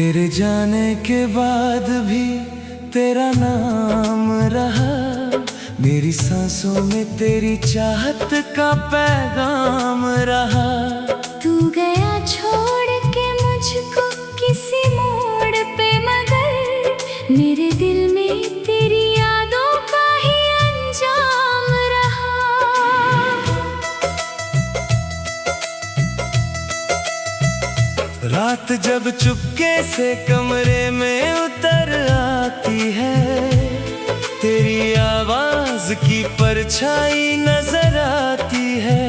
तेरे जाने के बाद भी तेरा नाम रहा, मेरी सांसों में तेरी चाहत का पैगाम रहा। तू गया छोड़ के मुझको किसी मोड़ पे, मगर मेरे दिल में तेरी यादों का ही अंजाम रहा। रात जब चुपके से कमरे में उतर आती है, तेरी आवाज की परछाई नजर आती है।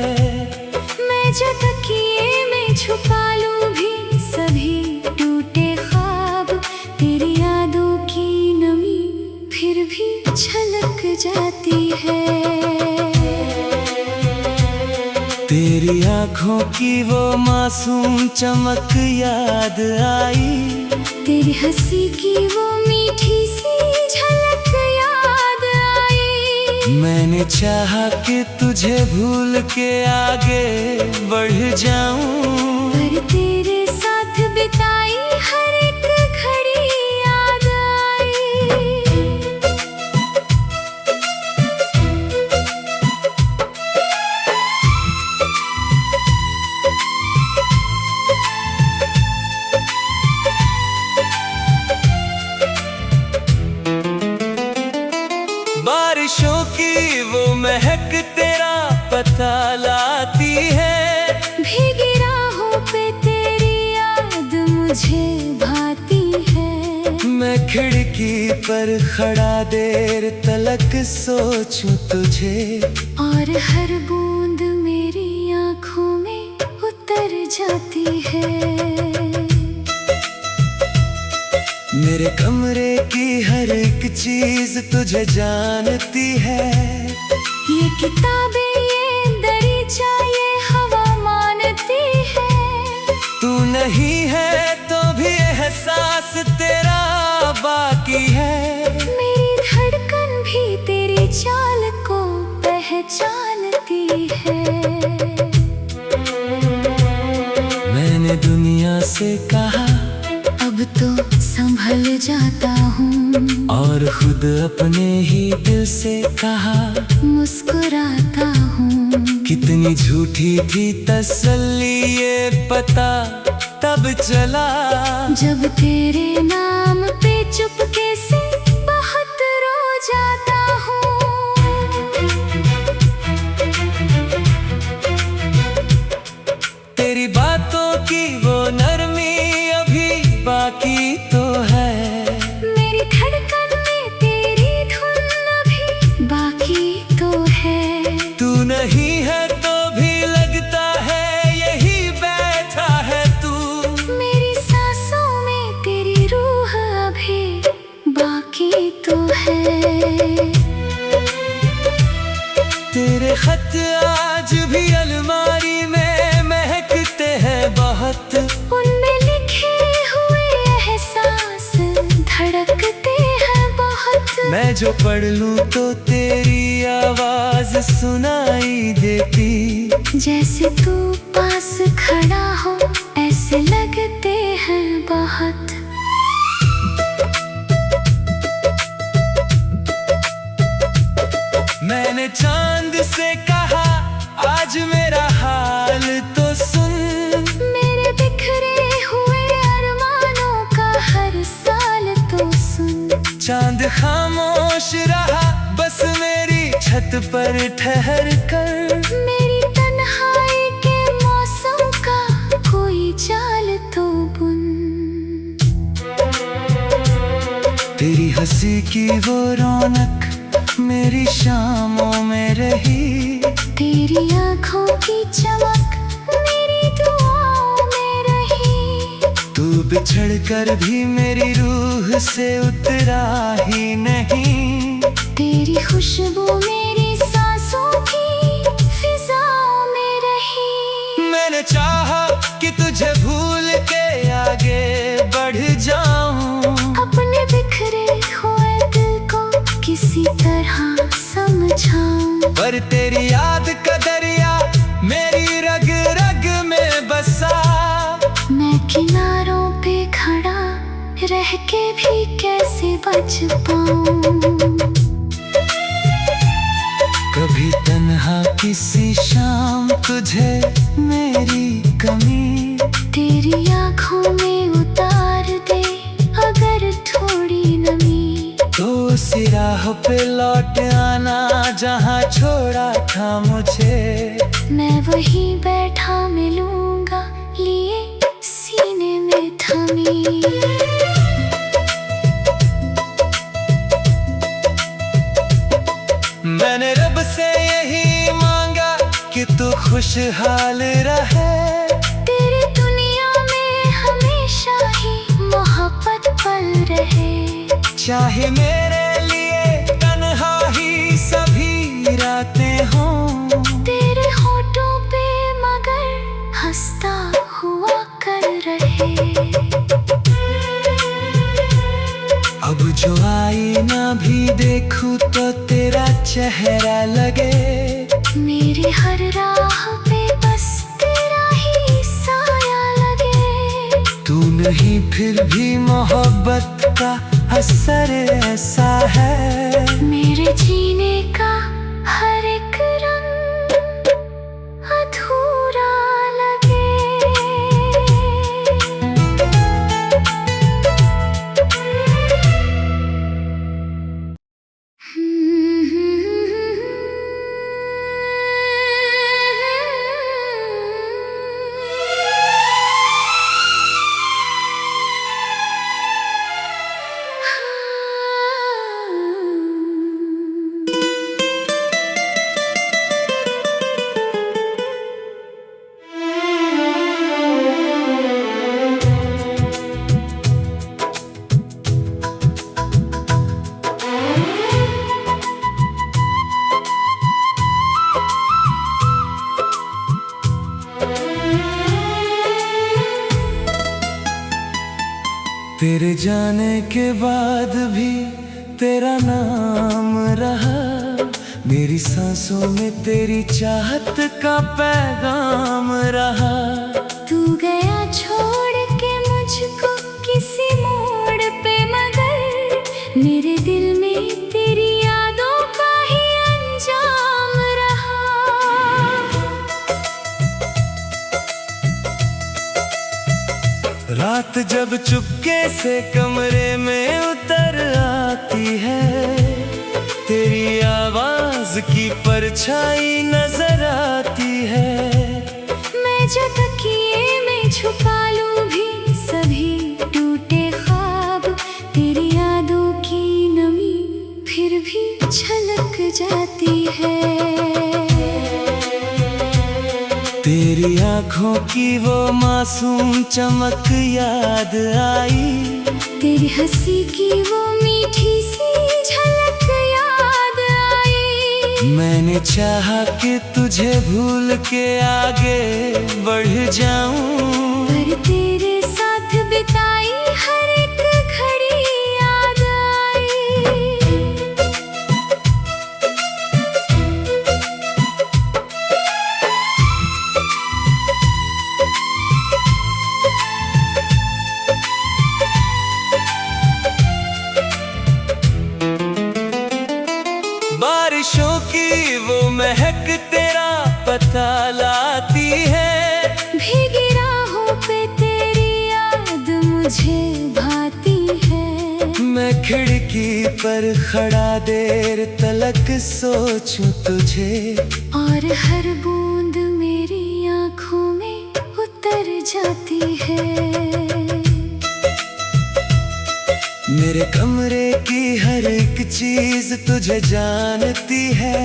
मैं जो तकिए में छुपा लूं भी सभी टूटे ख्वाब, तेरी यादों की नमी फिर भी छलक जाती है। तेरी आँखों की वो मासूम चमक याद आई, तेरी हंसी की वो मीठी सी झलक याद आई। मैंने चाहा कि तुझे भूल के आगे बढ़ जाऊं, पर तेरे साथ बिताई हर एक घड़ी याद आई। बारिशों की वो महक तेरा पता लाती है, भीगी राहों पे तेरी याद मुझे भाती है। मैं खिड़की पर खड़ा देर तलक सोचूं तुझे, और हर बूंद मेरी आँखों में उतर जाती है। मेरे कमरे की हर एक चीज तुझे जानती है। ये किताबें, ये दरीचा, ये हवा मानती है। तू नहीं है तो भी एहसास तेरा बाकी है। मेरी धड़कन भी तेरी चाल को पहचानती है। मैंने दुनिया से कहा अब तो संभल जाता हूँ, और खुद अपने ही दिल से कहा मुस्कुराता हूँ। कितनी झूठी थी तसल्ली ये पता तब चला, जब तेरे नाम पे चुपके से बहुत रो जाता हूँ। तेरी बातों की वो नरमी अभी बाकी तो है। मेरी धड़कन में तेरी धुन अभी बाकी तो है। तू नहीं है तो भी लगता है यही बैठा है तू। मेरी सांसों में तेरी रूह अभी बाकी तो है। तेरे खत आज भी अलमारी में महकते हैं बहुत, उनमें लिखे हुए एहसास धड़कते हैं बहुत। मैं जो पढ़ लूं तो तेरी आवाज सुनाई देती। जैसे तू पास खड़ा हो ऐसे लगते हैं बहुत। मैंने चांद से कहा आज मेरा हाल तो सुन, मेरे बिखरे हुए अरमानों का हर साल तो सुन। चांद खामोश रहा बस मेरी छत पर ठहर कर। मेरी तन्हाई के मौसम का कोई चाल तो बुन। तेरी हंसी की वो रौनक मेरी शामों में रही, तेरी आँखों की चमक मेरी दुआओं में रही। तू बिछड़ कर भी मेरी रूह से उतरा ही नहीं। तेरी खुशबू मेरी सांसों की फिजाओं में रही। मैंने चाहा कि तुझे भूल के आगे बढ़ जाऊं, अपने बिखरे हुए दिल को किसी तरह समझाऊं। पर तेरी याद का दरिया मेरी रग रग में बसा। मैं किनारों पे खड़ा सच पाऊं। कभी तन्हा किसी शाम तुझे मेरी कमी तेरी आँखों में उतार दे अगर थोड़ी नमी। तो उसी राह पे लौट आना जहाँ छोड़ा था मुझे। मैं वहीं बैठा मिलूंगा लिए सीने में थमी। मैंने रब से यही मांगा कि तू खुशहाल रहे। तेरी दुनिया में हमेशा ही मोहब्बत पल रहे। चाहे मेरे लिए तन्हा ही सभी रातें हों। तेरे होठों पे मगर हंसता हुआ कर रहे। अब जो आईना भी देखूं तो तेरा चेहरा लगे। मेरी हर राह पे बस तेरा ही साया लगे। तू नहीं फिर भी मोहब्बत का असर ऐसा है। मेरे जीने का हर एक रंग अधूरा लगे। तेरे जाने के बाद भी तेरा नाम रहा। मेरी सांसों में तेरी चाहत का पैगाम रहा। तू गया छोड़ के मुझको किसी मोड़ पे मगर मेरे दिल में तेरी यादों का ही अंजाम रहा। रात जब चुपके से कमरे में उतर आती है। तेरी आवाज की परछाई नजर आती है। मैं जो तकिए में छुपा लूं भी सभी टूटे ख्वाब। तेरी यादों की नमी फिर भी छलक जाती है। तेरी आँखों की वो मासूम चमक याद आई। तेरी हंसी की वो मीठी सी झलक याद आई। मैंने चाहा कि तुझे भूल के आगे बढ़ जाऊं। पर तेरे साथ बिताई हर एक घड़ी याद आई। बारिशों की वो महक तेरा पता लाती है। भीगी राहों पे तेरी याद मुझे भाती है। मैं खिड़की पर खड़ा देर तलक सोचूं तुझे। और हर बूंद मेरी आँखों में उतर जाती है। मेरे कमरे की हर एक चीज तुझे जानती है।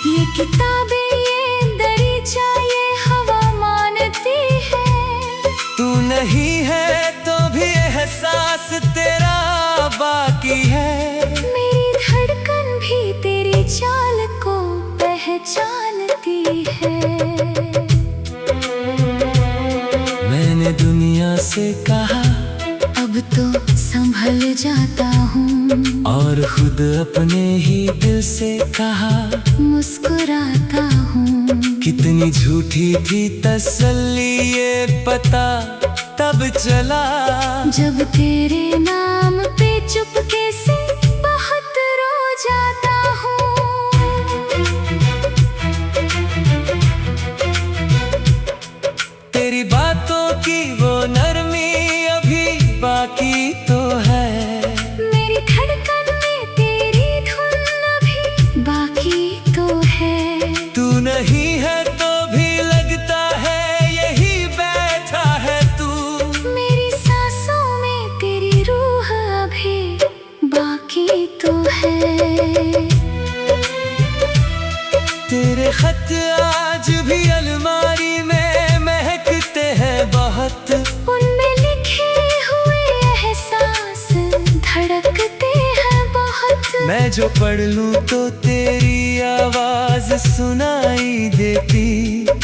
ये किताबें ये दरीचा ये हवा मानती है। तू नहीं है तो भी एहसास तेरा बाकी है। मेरी धड़कन भी तेरी चाल को पहचानती है। मैंने दुनिया से कहा अब तो संभल जाता हूँ। और खुद अपने ही दिल से कहा मुस्कुराता हूँ। कितनी झूठी थी तसल्ली ये पता तब चला। जब तेरे नाम पे चुपके से बहुत रो जाता हूँ। तेरी बातों की वो नरमी अभी बाकी तो है। मेरी धड़कन में तेरी धुन अभी बाकी तो है। तू नहीं है तो भी लगता है यही बैठा है तू। मेरी सांसों में तेरी रूह अभी बाकी तो है। तेरे खत आज भी अलमारी में महकते हैं बहुत। उनमें लिखे हुए एहसास धड़कते हैं बहुत। मैं जो पढ़ लूं तो तेरी आवाज सुनाई देती।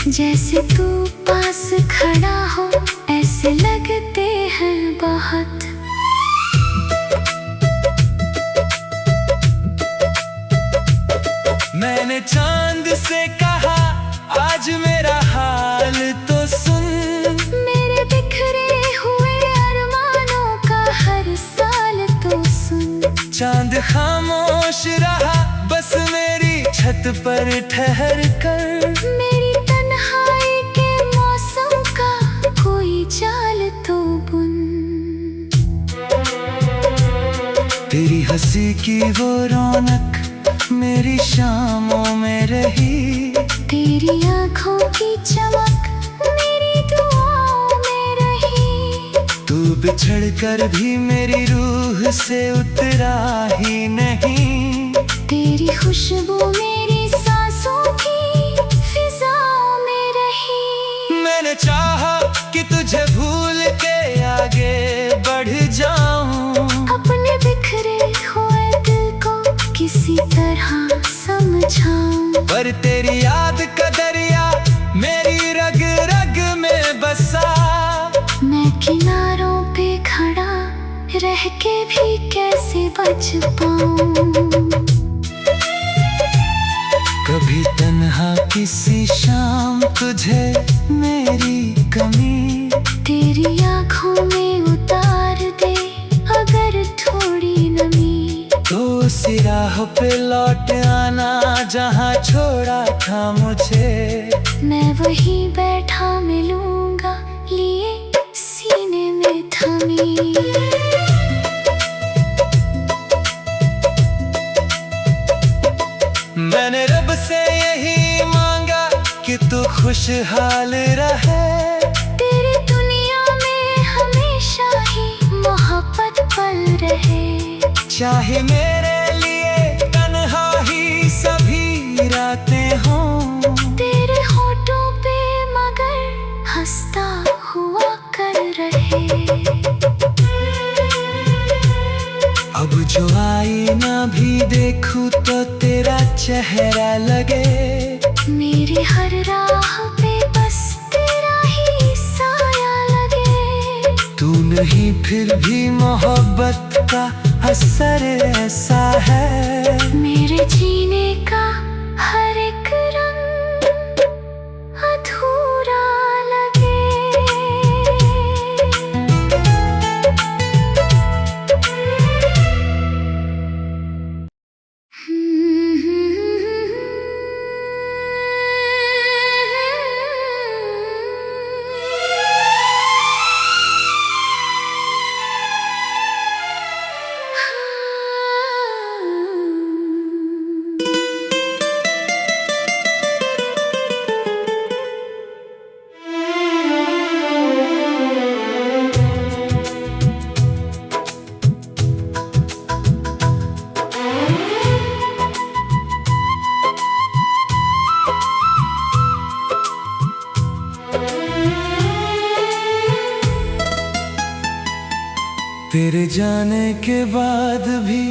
जैसे तू पास खड़ा हो ऐसे लगते हैं बहुत। मैंने चांद से कहा आज मेरा हाल तो सुन। मेरे बिखरे हुए अरमानों का हर साल तो सुन। चांद खामोश रहा बस मेरी छत पर ठहर कर। मेरी तन्हाई के मौसम का कोई जाल तो बुन। तेरी हंसी की वो रौनक मेरी शामों में रही। तेरी आँखों की चमक मेरी दुआओं में रही। तू बिछड़ कर भी मेरी रूह से उतरा ही नहीं। तेरी खुशबू मेरी सांसों की फिजाओं में रही। मैंने चाहा कि तुझे भूल के आगे बढ़ जाऊं। अपने बिखरे हुए दिल को किसी तरह समझाऊं। पर तेरी याद का दरिया मेरी रग रग में बसा। मैं किनारों पे खड़ा रह के भी कैसे बच पाऊं। कभी तन्हा किसी शाम तुझे मेरी कमी। तेरी आँखों में उतार दे अगर थोड़ी नमी। तो उसी राह पे लौट आना जहाँ छोड़ा था मुझे। मैं वहीं बैठा मिलूंगा लिए सीने में थमी। मैंने रब से यही मांगा कि तू खुशहाल रहे। तेरी दुनिया में हमेशा ही मोहब्बत पल रहे। चाहे मेरे लिए तन्हा ही सभी रातें हों। तेरे होठों पे मगर हंसता हुआ कर रहे। अब जो आईना भी देखूं तो तेरा चेहरा लगे। मेरी हर राह पे बस तेरा ही साया लगे। तू नहीं फिर भी मोहब्बत का असर ऐसा है। मेरे जीने का हर एक रंग अधूरा लगे। तेरे जाने के बाद भी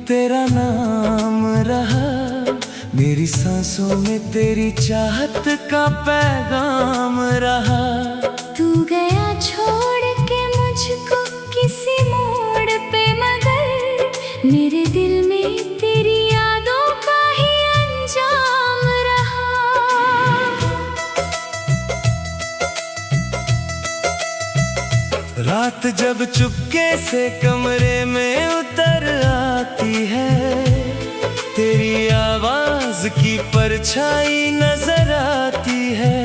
तेरा नाम रहा। मेरी सांसों में तेरी चाहत का पैगाम रहा। तू गया छोड़ के मुझको किसी मोड़ पे मगर मेरे दिल में तेरी यादों का ही अंजाम रहा। रात जब चुपके से कमरे में उतर है, तेरी आवाज की परछाई नजर आती है।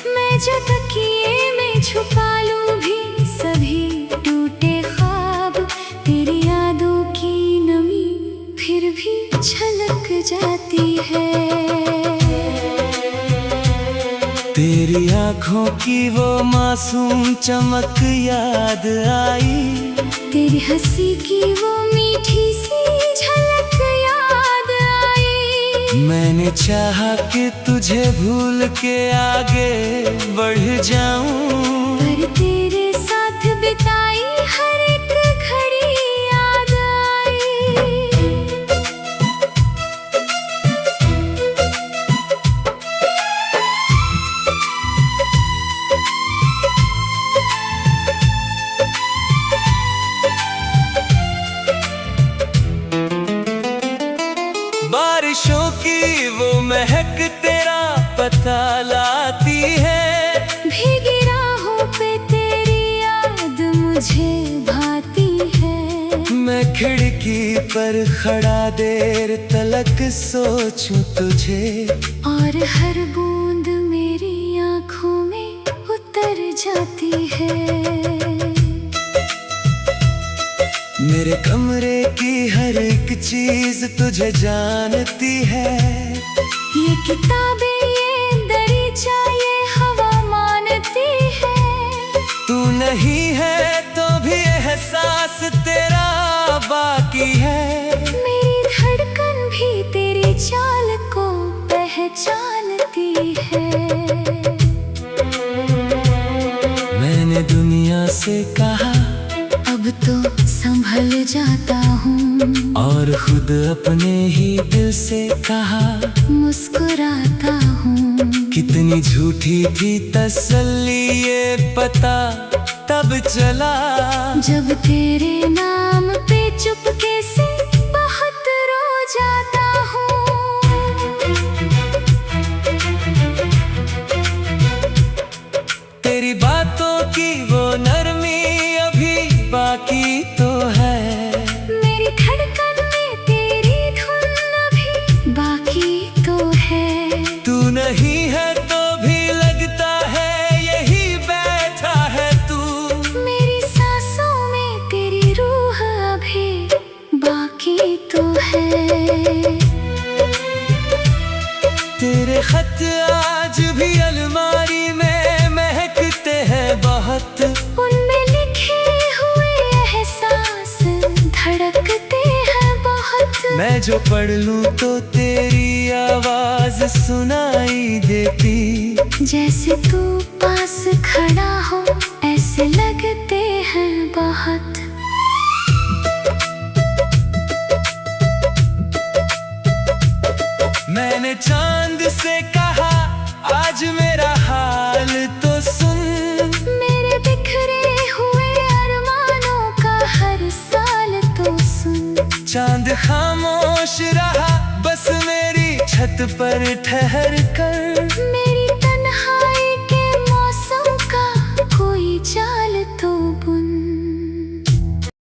मैं जो तकिए में छुपा लूं भी सभी टूटे ख्वाब, तेरी यादों की नमी फिर भी छलक जाती है। तेरी आंखों की वो मासूम चमक याद आई, तेरी हंसी की वो मीठी सी झलक याद आई। मैंने चाहा कि तुझे भूल के आगे बढ़ जाऊं, पर तेरे साथ बिताई हर एक घड़ी याद आई। बारिशों की वो महक तेरा पता लाती है, भीगी राहों पे तेरी याद मुझे भाती है। मैं खिड़की पर खड़ा देर तलक सोचूं तुझे, और हर बूंद मेरी आँखों में उतर जाती है। मेरे कमरे की हर एक चीज तुझे जानती है। ये किताबें ये दरीचा ये हवा मानती है। तू नहीं है तो भी एहसास तेरा बाकी है, मेरी धड़कन भी तेरी चाल को पहचानती है। मैंने दुनिया से कहा अब तो संभल जाता हूँ, और खुद अपने ही दिल से कहा मुस्कुराता हूँ। कितनी झूठी थी तसल्ली ये पता तब चला, जब तेरे नाम पे चुपके से बहुत रो जाता हूँ। तेरी बातों की वो नरमी अभी बाकी तो है, मेरी धड़कन में तेरी धुन अभी बाकी तो है। तू नहीं है तो भी लगता है यही बैठा है तू, मेरी सांसों में तेरी रूह अभी बाकी तो है। तेरे खत आज भी अलमारी में महकते हैं बहुत, उनमें लिखे हुए एहसास धड़कते हैं बहुत। मैं जो पढ़ लूं तो तेरी आवाज सुनाई देती, जैसे तू पास खड़ा हो ऐसे लगते हैं बहुत। मैंने चांद से कहा आज मेरा हाल तो सुन, मेरे बिखरे हुए अरमानों का हर साल तो सुन। चांद खामोश रहा बस मेरी छत पर ठहर कर,